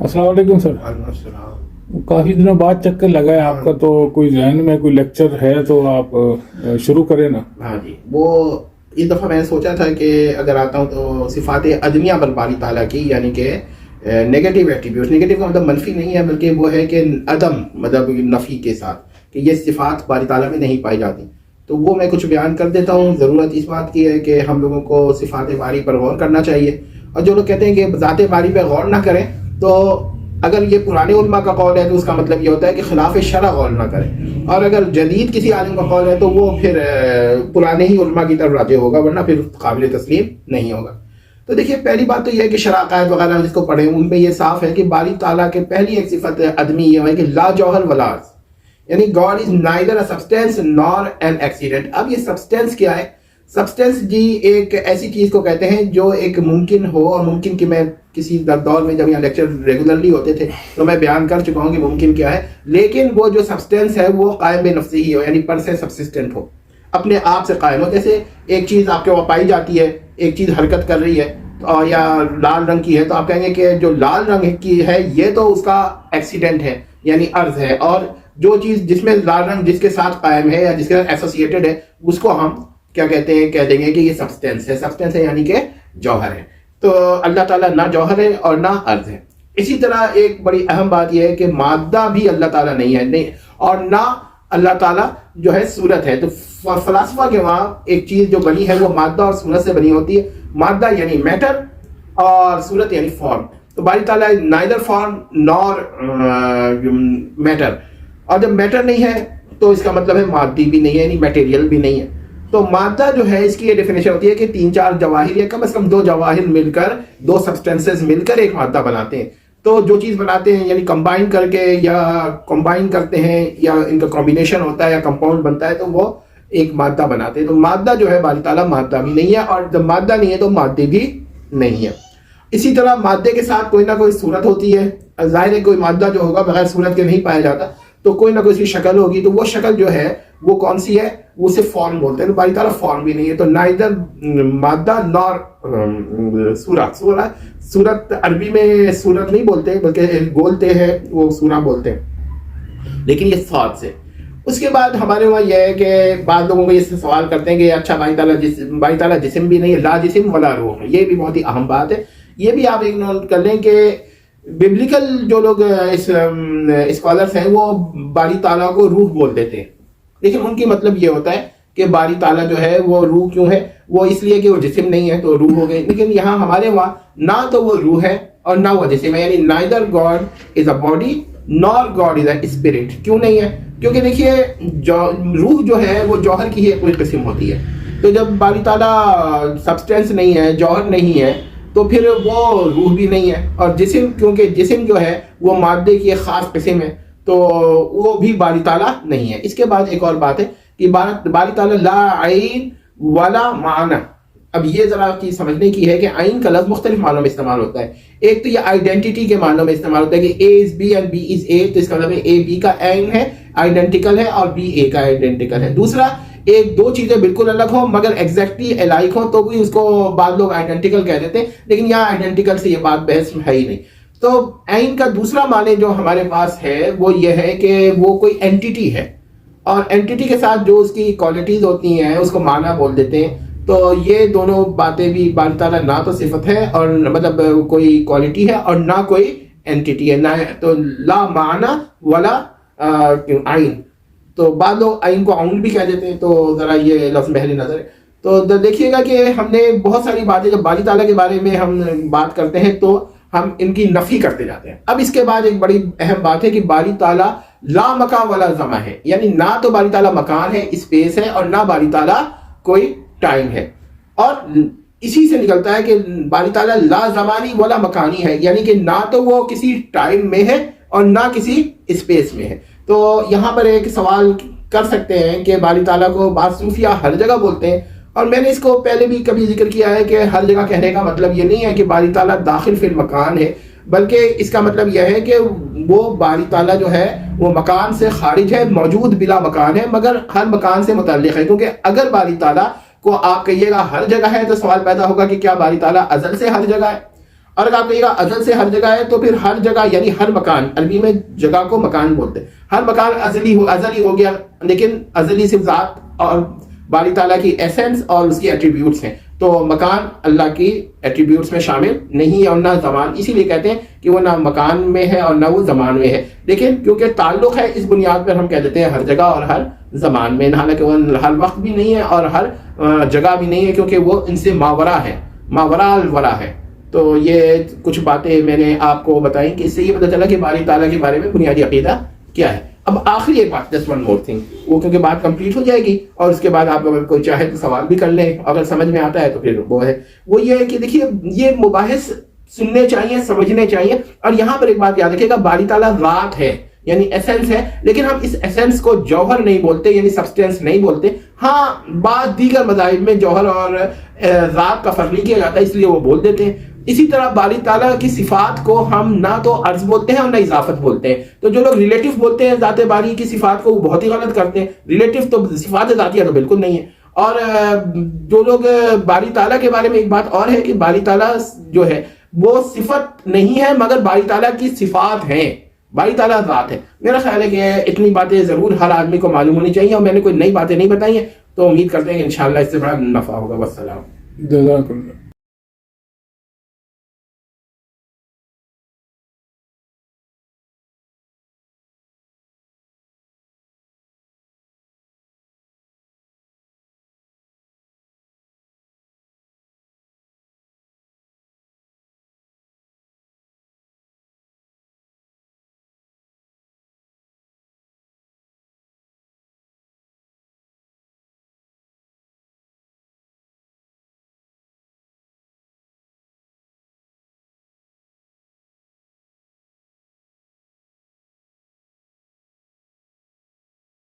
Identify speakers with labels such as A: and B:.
A: अस्सलाम वालेकुम सर। काफ़ी दिनों बाद चक्कर लगा है आपका, तो कोई जहन में कोई लेक्चर है तो आप शुरू करें ना।
B: हाँ जी, वो इस दफ़ा मैंने सोचा था कि अगर आता हूँ तो सिफ़ात अदमिया बारी ताला की, यानी कि नेगेटिव एट्रीब्यूट्स। नेगेटिव का मतलब मनफी नहीं है, बल्कि वो है कि अदम मतलब नफ़ी के साथ कि ये सिफ़ात बारी ताला में नहीं पाई जाती। तो वो मैं कुछ बयान कर देता हूँ। ज़रूरत इस बात की है कि हम लोगों को सिफ़ात बारी पर गौर करना चाहिए, और जो लोग कहते हैं कि ज़ात बारी पर गौर ना करें, तो अगर ये पुराने उलमा का कौल है तो उसका मतलब ये होता है कि खिलाफ शरअ गौर ना करें, और अगर जदीद किसी आलिम का कौल है तो वो फिर पुराने ही उलमा की तरफ राजे होगा, वरना फिर काबिल तस्लीम नहीं होगा। तो देखिए, पहली बात तो ये है कि शरअ अक़ायद वगैरह जिसको पढ़े उनमें ये साफ है कि बारी ताला के पहली एक सिफत आदमी ये है कि ला जौहर वला अर्ज़, यानी God is neither a substance nor an accident. अब ये सब्सटेंस क्या है? सब्सटेंस जी एक ऐसी चीज को कहते हैं जो एक मुमकिन हो, और मुमकिन की मैं किसी दौर में जब यहाँ लेक्चर रेगुलरली होते थे तो मैं बयान कर चुका हूँ कि मुमकिन क्या है, लेकिन वो जो सब्सटेंस है वो कायम बेनफ्सी ही हो, यानी पर से सब्सिस्टेंट हो, अपने आप से कायम हो। जैसे एक चीज आपके वहाँ पाई जाती है, एक चीज हरकत कर रही है और या लाल रंग की है, तो आप कहेंगे कि जो लाल रंग की है ये तो उसका एक्सीडेंट है, यानी अर्ज है, और जो चीज जिसमें लाल रंग जिसके साथ कायम है या जिसके साथ एसोसिएटेड है उसको हम क्या कहते हैं, कह देंगे कि ये सब्सटेंस है। सब्सटेंस है यानी कि जौहर है। तो अल्लाह ताला ना जौहर है और ना अर्ज है। इसी तरह एक बड़ी अहम बात यह है कि मादा भी अल्लाह ताला नहीं है, नहीं, और ना अल्लाह ताला जो है सूरत है। तो फलसफा के वहाँ एक चीज जो बनी है वो मादा और सूरत से बनी होती है। मादा यानी मैटर और सूरत यानी फॉर्म। तो बारी ताला नाइदर फॉर्म नॉर मैटर, और जब मैटर नहीं है तो इसका मतलब है मादी भी नहीं है, यानी मटेरियल भी नहीं है। तो मादा जो है इसकी ये डेफिनेशन होती है कि 3-4 जवाहिर या कम से कम 2 जवाहिर मिलकर, 2 सब्सटेंसेस मिलकर एक मादा बनाते हैं। तो जो चीज बनाते हैं यानी कंबाइन करके या कंबाइन करते हैं या इनका कॉम्बिनेशन होता है या कंपाउंड बनता है, तो वो एक मादा बनाते हैं। तो मादा जो है बारी ताला मादा भी नहीं है, और जब मादा नहीं है तो मादे भी नहीं है। इसी तरह मादे के साथ कोई ना कोई सूरत होती है। जाहिर है कोई मादा जो होगा बगैर सूरत के नहीं पाया जाता, तो कोई ना कोई उसकी शक्ल होगी। तो वो शक्ल जो है वो कौन सी है? वो उसे फॉर्म बोलते हैं। तो बारी ताला फॉर्म भी नहीं है। तो नाइदर मादा नॉर सूरत। सूरत अरबी में सूरत नहीं बोलते, बल्कि बोलते हैं वो सूरा बोलते हैं, लेकिन ये साथ से। उसके बाद हमारे वहाँ यह है कि बाद लोगों को ये सवाल करते हैं कि अच्छा बारी ताला जिस्म भी नहीं है, ला जिस्म वला रूह। ये भी बहुत ही अहम बात है। ये भी आप इग्नोर कर लें कि बिब्लिकल जो लोग इस स्कॉलर्स हैं वो बारी ताला को रूह बोल देते हैं, लेकिन उनकी मतलब ये होता है कि बारी ताला जो है वो रूह क्यों है? वो इसलिए कि वो जिस्म नहीं है तो रूह हो गई। लेकिन यहाँ हमारे वहाँ ना तो वो रूह है और ना वो जिस्म है, यानी neither God is a body nor God is a spirit. क्यों नहीं है? क्योंकि देखिए रूह जो है वो जौहर की ही एक पूरी किस्म होती है। तो जब बारी ताला सब्सटेंस नहीं है, जौहर नहीं है, तो फिर वो रूह भी नहीं है। और जिस्म, क्योंकि जिस्म जो है वो मादे की एक खास किस्म है, तो वो भी बारी ताला नहीं है। इसके बाद एक और बात है कि बारी ताला ला आइन वाला माना। अब ये जरा चीज समझने की है कि आइन का लफ्ज मुख्तलिफ मानों में इस्तेमाल होता है। एक तो ये आइडेंटिटी के मानों में इस्तेमाल होता है कि A is B and B is A, तो इसका मतलब है ए बी का आइन है, आइडेंटिकल है, और बी ए का आइडेंटिकल है। दूसरा, एक दो चीजें बिल्कुल अलग हो मगर एग्जैक्टली अलाइक हो, तो भी उसको बाद लोग आइडेंटिकल कह देते हैं, लेकिन यहाँ आइडेंटिकल से ये बात बहस है ही नहीं। तो आइन का दूसरा माने जो हमारे पास है वो ये है कि वो कोई एंटिटी है, और एंटिटी के साथ जो उसकी क्वालिटीज होती हैं उसको माना बोल देते हैं। तो ये दोनों बातें भी बारी ताला ना तो सिफत है और मतलब कोई क्वालिटी है, और ना कोई एंटिटी है, ना तो ला माना वाला आइन। तो बाद लोग आइन को आउन भी कह देते हैं, तो जरा ये लफ्ज महल नजर है। तो देखिएगा कि हमने बहुत सारी बातें जब बारी ताला के बारे में हम बात करते हैं तो हम इनकी नफी करते जाते हैं। अब इसके बाद एक बड़ी अहम बात है कि बारी ताला ला मकान वाला जमा है, यानी ना तो बारी ताला मकान है, स्पेस है, और ना बारी ताला कोई टाइम है। और इसी से निकलता है कि बारी ताला ला जमानी वाला मकानी है, यानी कि ना तो वो किसी टाइम में है और ना किसी स्पेस में है। तो यहाँ पर एक सवाल कर सकते हैं कि बारी ताला को बाद सूफिया हर जगह बोलते हैं, और मैंने इसको पहले भी कभी जिक्र किया है कि हर जगह कहने का मतलब ये नहीं है कि बारी ताला दाखिल फिल मकान है, बल्कि इसका मतलब यह है कि वो बारी ताला जो है वो मकान से खारिज है, मौजूद बिला मकान है, मगर हर मकान से मुतल्लिक है। क्योंकि अगर बारी ताला को आप कहिएगा हर जगह है तो सवाल पैदा होगा कि क्या बारी ताला अजल से हर जगह है? اور اگر آپ کہیے گا ازل سے ہر جگہ ہے تو پھر ہر جگہ یعنی ہر مکان، عربی میں جگہ کو مکان بولتے ہیں، ہر مکان ازلی ہو گیا، لیکن ازلی صرف ذات اور باری تعالیٰ کی ایسنس اور اس کی ایٹریبیوٹس ہیں، تو مکان اللہ کی ایٹریبیوٹس میں شامل نہیں ہے اور نہ زمان، اسی لیے کہتے ہیں کہ وہ نہ مکان میں ہے اور نہ وہ زمان میں ہے، لیکن کیونکہ تعلق ہے اس بنیاد پر ہم کہہ دیتے ہیں ہر جگہ اور ہر زمان میں، حالانکہ وہ ہر وقت بھی نہیں ہے اور ہر جگہ بھی نہیں ہے، کیونکہ وہ ان سے ماورا ہے، ماورا الورا ہے۔ تو یہ کچھ باتیں میں نے آپ کو بتائیں کہ اس سے یہ پتہ چلا کہ باری تعالیٰ کے بارے میں بنیادی عقیدہ کیا ہے۔ اب آخری ایک بات، جسٹ ون مور تھنگ، وہ کیونکہ بات کمپلیٹ ہو جائے گی اور اس کے بعد آپ اگر کوئی چاہے تو سوال بھی کر لیں، اگر سمجھ میں آتا ہے تو پھر وہ ہے، وہ یہ ہے کہ دیکھیے یہ مباحث سننے چاہیے، سمجھنے چاہیے، اور یہاں پر ایک بات یاد رکھیے گا، باری تعالیٰ ذات ہے یعنی ایسنس ہے، لیکن ہم اس ایسنس کو جوہر نہیں بولتے یعنی سبسٹینس نہیں بولتے، ہاں بعض دیگر مذاہب میں جوہر اور ذات کا فرق نہیں کیا جاتا اس لیے وہ بول دیتے ہیں۔ اسی طرح باری تعالیٰ کی صفات کو ہم نہ تو عرض بولتے ہیں اور نہ اضافت بولتے ہیں، تو جو لوگ ریلیٹو بولتے ہیں ذات باری کی صفات کو وہ بہت ہی غلط کرتے ہیں، ریلیٹو تو صفات ذاتیہ تو بالکل نہیں ہے۔ اور جو لوگ باری تعالیٰ کے بارے میں ایک بات اور ہے کہ باری تعالیٰ جو ہے وہ صفت نہیں ہے مگر باری تعالیٰ کی صفات ہیں، باری تعالیٰ ذات ہے۔ میرا خیال ہے کہ اتنی باتیں ضرور ہر آدمی کو معلوم ہونی چاہیے، اور میں نے کوئی نئی باتیں نہیں بتائی ہیں، تو امید کرتے ہیں کہ انشاءاللہ اس سے بڑا نفع ہوگا۔ والسلام۔
A: جزاک اللہ۔